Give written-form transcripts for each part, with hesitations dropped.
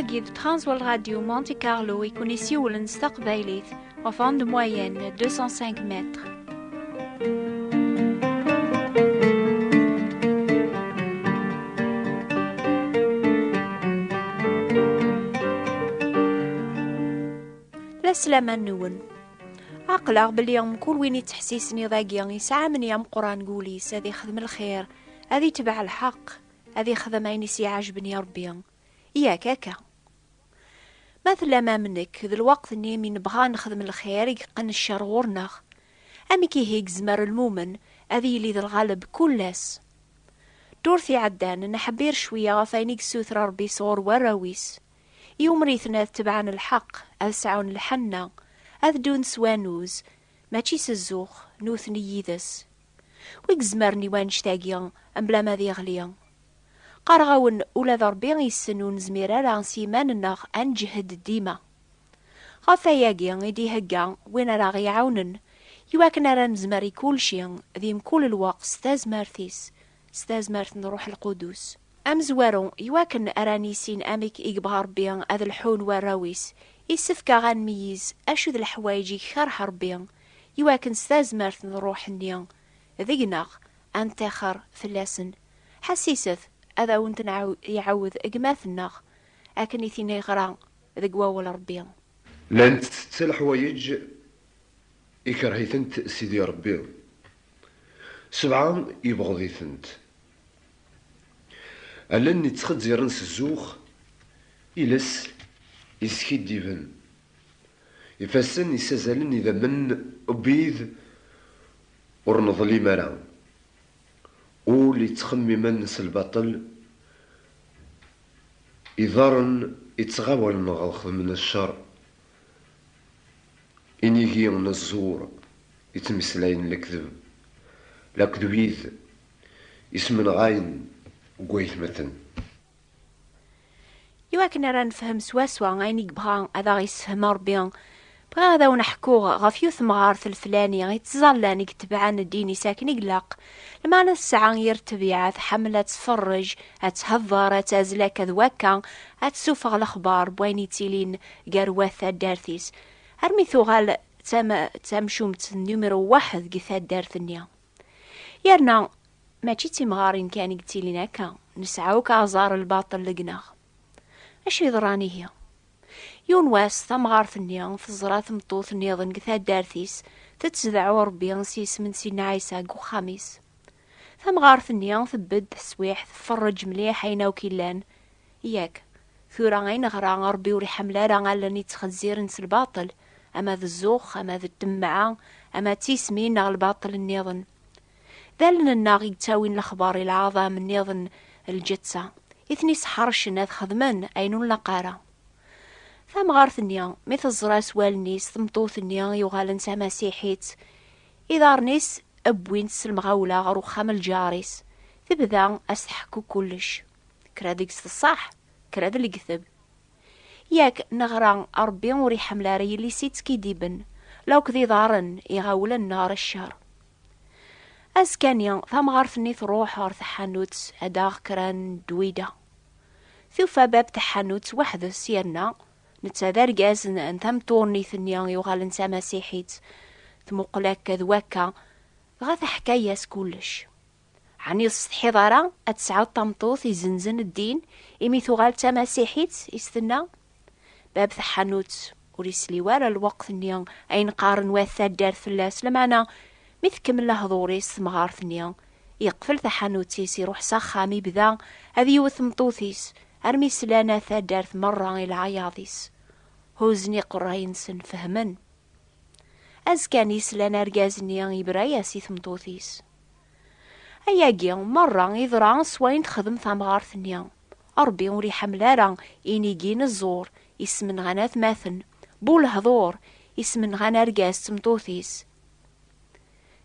Wagid Transworld Radio Monte Carlo et Connexion Staqbaylit en fond de moyenne 205 mètres. السلامة نون عقلق باليوم كل وين يتحسيسني ضاقيا يسعى من يوم قران قوليس هذي خدم الخير هذي تبع الحق هذي خدم عيني سي عجبني ربي إياك هكا مثل ما منك ذا الوقت اني من بغا نخدم الخير يقن الشر غورناغ امي كي هيك زمر المؤمن هذي اللي ذا الغالب كلاس دورثي عدان نحبير شوية غفاينيك سوثر ربي صور وراويس يوم ريثنا تبعن الحق أسعون الحنة أذدون سوانوز ماشي سزوخ نوثني يذس ويكزمرني وانشتاقيا أمبلا ما ذي غليا قارغاون أولا ضربين يسنون زميرا ران سيمان الناغ أنجهد ديما غفاياقيا يدي هقا وين راغي عونن يواكنا ران زماري كل شيء ذيم كل الوقت ستازمرت نروح القدوس أمزوارو يواكن أرانيسين أميك إقبار بيان أذ الحون وراويس يسفكا غان ميز أشو ذا الحوايجي خرح ربيان يواكن ستازمرت نروح النيان ذيقناغ أنتخر فلاسن حسيسث أذا ونت يعوذ إقماثناغ أكن يثيني غران ذقواول ربيان لانت تالحوايج إكرهيثنت سيدي ربي سبعة يبغضيثنت ألن يتخدزيرن سزوخ إلس يسكيد ديفن يفاسن يسازلن إذا من أبيذ ورنظلي مرا ولي تخممن سالباطل إذارن يتغاول نغلخ من الشر إنيكي من الزور يتمسلاين الكذب لا كذبيذ يسمن غاين وقويت مثلا يواكن راه نفهم سواسوا غاينيك بغا هذا غيسفهم ربي بغا هذا ونحكو غفيوث مغارث الفلاني غيتزالان يكتبعان الدين ساكن يقلق لما الساعة يرتبيعات حملة تفرج تهضر تازلاك ذواكا تسوفغ الاخبار بوين يتيلين قروثة دارثيس هرمي ثوغال تمشومت نيميرو 1 قثات دارثنيا يرنا ماشي تيمغارين كان يقتيلين هكا نسعاوك عزار الباطل لقناغ اش يضراني هي يون واس ثمغار ثنيا فزرات مطوث نيضن قثاد دارثيس تتزدعو ربي سيس من سينا عيسى قو خاميس ثمغار ثنيا ثبد تسويح تفرج مليح عينا وكيلان ياك ثورا غين غرا ربي وري حملا راه غالني تخزير نس الباطل اما ذا الزوخ اما ذا الدمعة اما تيسمين الباطل النيضن ذالن الناغي تاوين الاخبار العظام النيضن الجتسا إثني سحرشن هذ خدمان أينون لقارة ثم غارثنيا مثل زراس والنيس ثمطوثنيا يغالن سماسيحيت إذا رنيس أبوين سلمغاولة غرو خامل جاريس تبدا أستحكو كلش كراديك الصح كراد اللي قثب ياك نغران أربين وري حملاري اللي سيتكي ديبن لو كذي ضارن يغاول النار الشر أسكانيا ثم غارثني تروح غارث حانوت هداغ كران دويدة ثوفا باب تحانوت وحده سيرنا نتذار جازن ان ثم تورني ثنيا يغال انسا مسيحيت ثمقلاك كذواكا غاث حكاية كلش عني السطحي ضارا اتسعود طمطوث يزنزن الدين إمي ثغال تا مسيحيت يستنى باب تحانوت وريسلي ورا الوقت ثنيا اين قارن واثاد دار فلاس لمعنا مثكم له ضوريس مغار ثنيا يقفل تحانوتيس يروح ساخامي بذا هذي يوث مطوثيس أرمي سلانا ثادارث مرة إلى عياضيس هوزني قراينسن فهمن أزكاني سلانا رقازني يبرايا سيث مطوثيس أياقيا مرة يضرع سوين تخدم ثمغار ثنيا أربي وري حملارا إنيقين الزور يسمن غناث ماثن بول هضور يسمن غنا رقاز تمطوثيس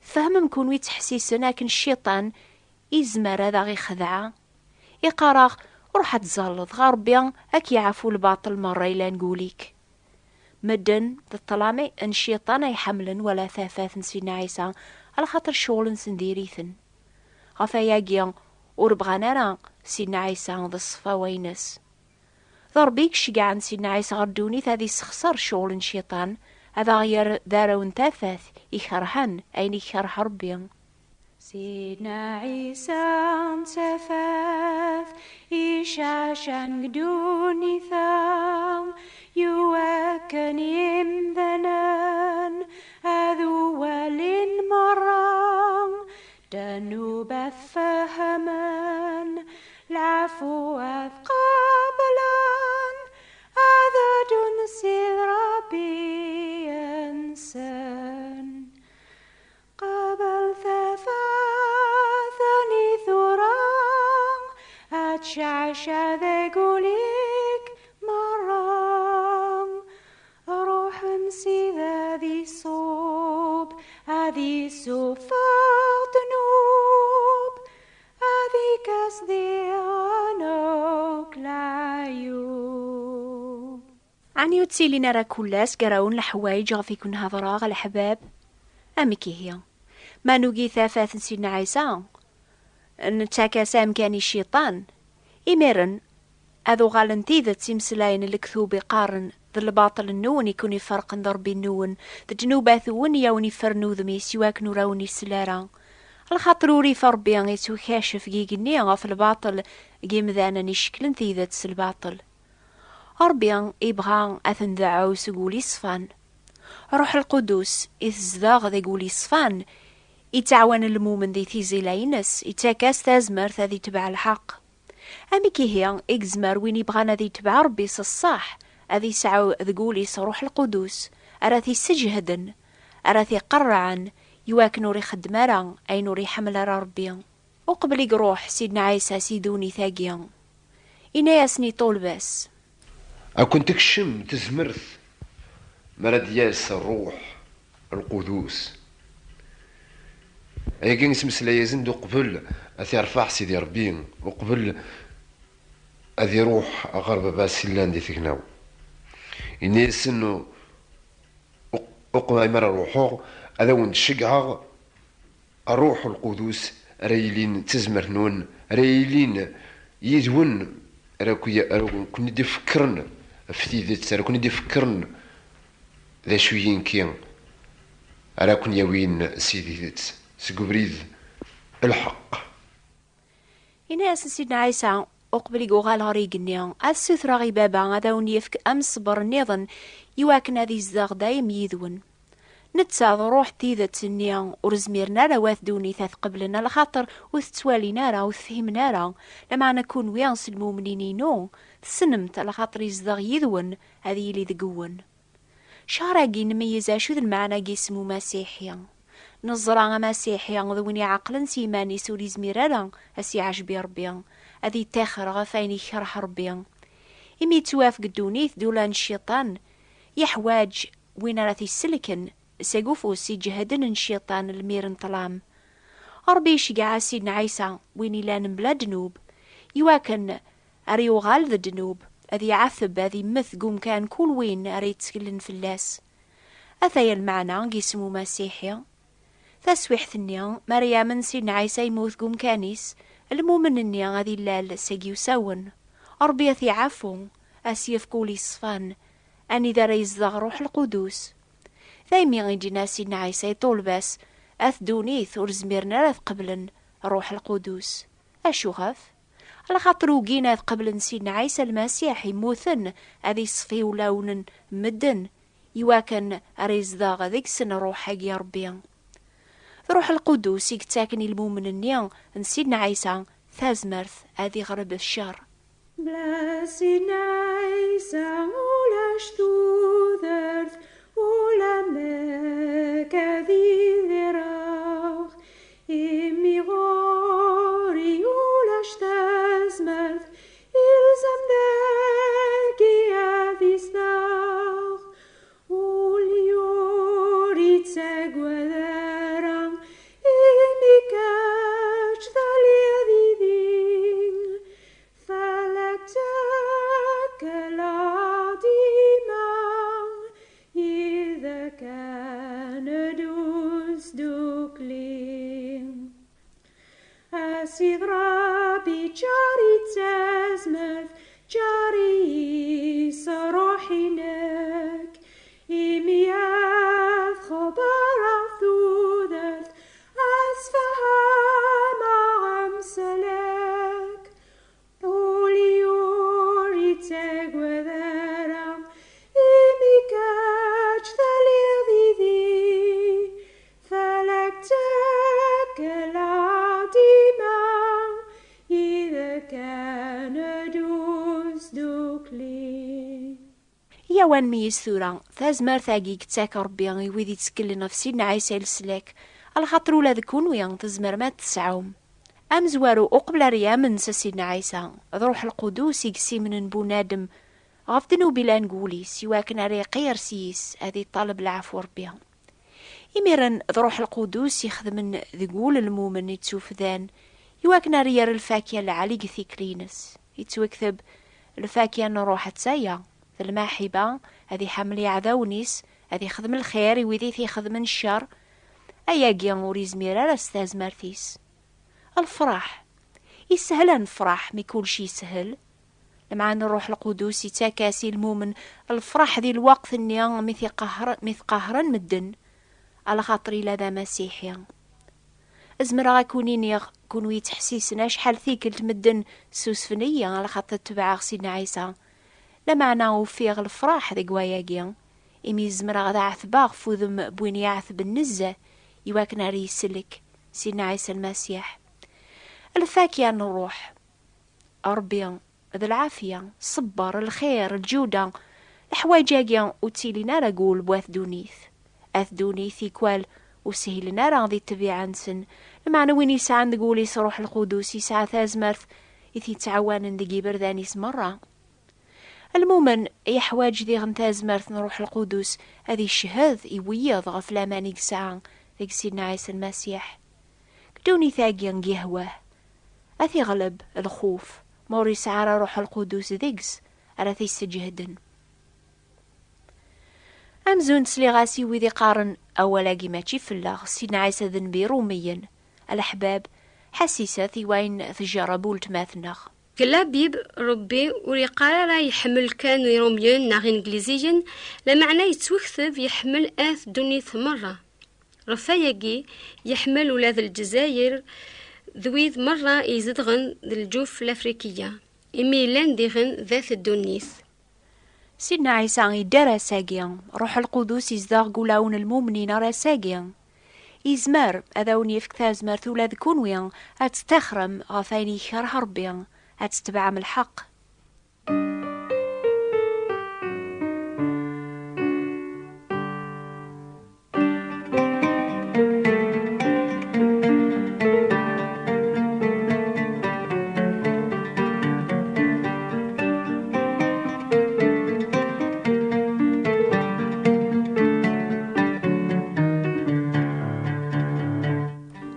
فهم مكون ويتحسيسن لكن الشيطان يزمر هذا غي خدعة يقراغ وروح تزلط غربيا اكي يعفو الباطل مرة إلا نقوليك مدن الطلامي ان الشيطان يحملن ولا ثافات نسينا عيسى على خاطر شغل نسنديريثن غفاياقيا وربغانا راه سيدنا عيسى ذا الصفا وينس ضربيك شقع عن سيدنا عيسى غردوني هذه سخسر شغل الشيطان هذا غير دارو انتاثاث يكرهن أين يكره ربي. سيدنا عيسى سفاف إشاشان قدوني ثام يوكن يمذنان أذو ولين مرام دنوب فهمان العفو قابلان هذا دنسي ربي إنسان قبل ثلاثني ثرام أتشعش ذا قوليك مرام روح امسي ذي صوب هذي سفاق ذنوب هذي كسدي عنوك العيوب. عني وتسيلي نرى كلاس قراون الحوايج غفيكن هضراغ الحباب أمكي هي ما نوقي ثافاث سيدنا عيسى نتاكا أمكاني الشيطان إميرن أذو غالنتيذة تيمسلاين الكثوب قارن ذا الباطل النون يكون يفرق ضربي النون ذا جنوبا ثون يوني فرنو ذمي سواك نراوني السلارة الخاطر وري فربي غيتو كاشف جيجني غاف الباطل جيم ذانا نشكل نتيذة الباطل ربي يبغى أثن دعو سقولي صفان روح القدوس إذ ذي قولي صفان يتعوان المؤمن ذي تيزي لاينس يتاكاس تازمر ذي تبع الحق. أمي كي هي إكزمر وين يبغانا ذي تبع ربي الصح أذي سعو ذي قولي روح القدوس أراثي سجهدن أراثي قرعن يواك نوري خدمارا أي نوري حمل ربي وقبل يقروح سيدنا عيسى سيدوني ثاقيا إنا ياسني طول بس أكون تكشم تزمرث مرد ياس الروح القدوس أيقين اسم سلايزن دو قبل أثي رفع سيدي ربي وقبل أذي روح أغرب باسلان دي ثقناو إني سنو أقوى مرة روحو أذا ونشقها الروح القدوس ريلين تزمر نون ريلين يدون كون دي فكرن فتيدت كون دي فكرن ذا شويين كين كون يوين سيديت سقبريد الحق إنا سيدنا عيسى أقبل قوغال غريقني السثرة غيبابا هذا ونيفك أمس صبر النظن يواكن هذه الزاغ دايم يذون نتساض روح تيذة سنيا ورزميرنا رواث دوني ثاث قبلنا لخاطر وثتوالينا را وثفهمنا را لما نكون ويانس المؤمنينو تسنمت لخاطر يزدغ يذون هذه اللي ذقون شاراقي نميزا شو ذا المعنى قيسمو مسيحيا نظرا مسيحيا ذويني عقلا سيماني سوري زميرالا أسي عجبي ربيا هذه تاخر غفايني خرح ربيا إمي توافق الدونيث دولان الشيطان يحواج وين راثي السلكن سيقوفو سيجهدن الشيطان الميرن طلام ربي شقع سيدنا عيسى وين لان بلا دنوب يواكن أريو غال ذا دنوب أذي عثب أذي مث قوم كان كل وين أريد تسكلن فلاس أثايا المعنى قيسمو مسيحيا تسويح ثنيا مريم سيدنا عيسى يموت قوم كانيس المؤمن اني غادي اللال ساقيو ساون ربي ثي عفو اسيف كولي صفان اني ذا ريزدغ روح القدوس ثايمي غيجينا سيدنا عيسى يطول باس اثدونيث ورزميرنا راث قبلن روح القدوس اشو غاف على خاطر وقينا قبل سيدنا عيسى المسيح يموثن اذي صفي ولون مدن يواكن ريزدغ ذيك سن روح حقي ربي روح القدوس يكتاكني المؤمن النيان سيدنا عيسى ثازمرث هذه غرب الشر بلا سيدنا عيسى ولا شتوذرث ولا ماك ذي ذراغ إمي غوري ولا شتازمرث إلزم ذاكي هذي ستاغ واليوري تساقوى ذارا إمي كاش ذالي ذيذين فلك تاكلا ديما peine douce du clé. يا وان ميز ثورة تازمر ثاقي كتاك ربي ويدي يتسكلنا في سيدنا عيسى السلاك الخاطر ولا ذكون ويان تزمر ما تسعوم أمزوارو أقبل ريام نسى سيدنا عيسى روح القدوس يقسي من بنادم غفدنو بلا نقولي سواكن ريقي رسيس هذه طالب العفو ربيها يميرن روح القدوس يخدم ذقول المؤمن يتسوف ذان يواكن ريار الفاكية العالي ثيكلينس يتوكثب الفاكية نروح تسايا الماحبة هذه حملي عذاونيس هذه خدم الخير ويدي في خدم الشر أياقيا وريز ميرا استاز مارثيس الفرح يسهل نفرح ميكون شي سهل لمع أن الروح القدوس يتاكاسي المؤمن الفرح ذي الوقت اني مثي قهرا مدن على خاطري لذا مسيحيا ازمرا كونيني كونو يتحسيسنا شحال ثيك تمدن سوسفنية على خاطر تبع سيدنا عيسى لمعنى وفيغ الفرح ذي قواياقيا إمي زمرا غدا عثباغ فوذم بوين يعثب النزة يواكنا ريسلك سيدنا عيسى المسيح الفاكية نروح ربي ذا العافية الصبر الخير الجودة الحوايجاقيا وتيلينا رقول بواث دونيث أث دونيث يكوال وسهلنا راضي تبيع نسن المعنى وين يسعى نقول يصروح القدوس يسعى ثازمرث يثي تعوان ذي بردانيس مرة المؤمن يحواج ذي غنتاز مرث نروح القدوس هذه الشهاذ يويض غفلا مانيك ساعة ذيك سيدنا عيسى المسيح كدوني ثاقيا قهوه أثي غلب الخوف موريس عارى روح القدوس ذيكس أراثي السجهدن أمزون سلي غاسي وذي قارن أولا قيماتي فلاغ سيدنا عيسى ذنبي روميا الأحباب حسيسة وين تجربوا التماثنخ كلا بيب ربي وريقارا راه يحمل كان روميون ناغ انجليزيا لمعنى يتوكثب يحمل آث دونيث مرة رفايقي يحمل ولاد الجزائر ذويذ مرة يزدغن الجوف الأفريقية إميلان ديغن ذات الدونيث سيدنا عيسى يدار ساقيا روح القدوس يزدغ قلاون المؤمنين راساقيا يزمر أذاون يفكتاز مرثولة ذكونويا هتستخرم غفايني خير ربيا هتستبع من الحق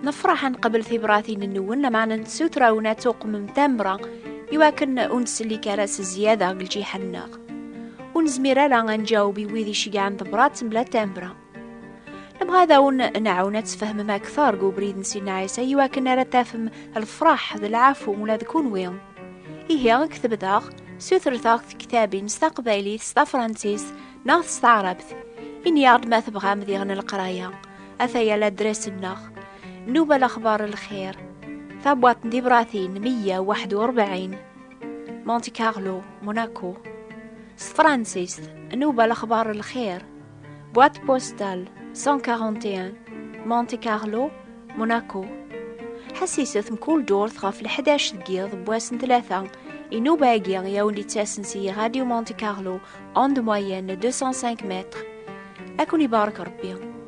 نفرح قبل ثبراثين النون معنا نسوترا وناتوق ممتمرة يواكن أنس اللي كراس الزيادة قلجي حناغ ونزميرا لا نجاوبي ويذي شيعان ثبرات بلا تمبرة نبغى هذا نعاون تفهم ما أكثر قبريد نسينا عيسى يواكن راه تفهم الفرح ذا العفو ولا ذكون وين إيه كتب ذاغ سوتر ذاغ كتابي نستقبالي ستا فرانسيس ناغ استعربت إني يعرض ما تبغى مذيغن القراية أثايا لا درس الناغ نوبة الأخبار الخير ثبوات ديبراثين 141 مونتي كارلو موناكو فرانسيس نوبة الأخبار الخير بوات بوستال 141 مونتي كارلو موناكو حسيسة مكول دور ثغاف 11 دقيقة بواسن 3 إنوبة أجيان يولي تاسنسي راديو مونتي كارلو أوند موين 205 متر أكون يبارك ربي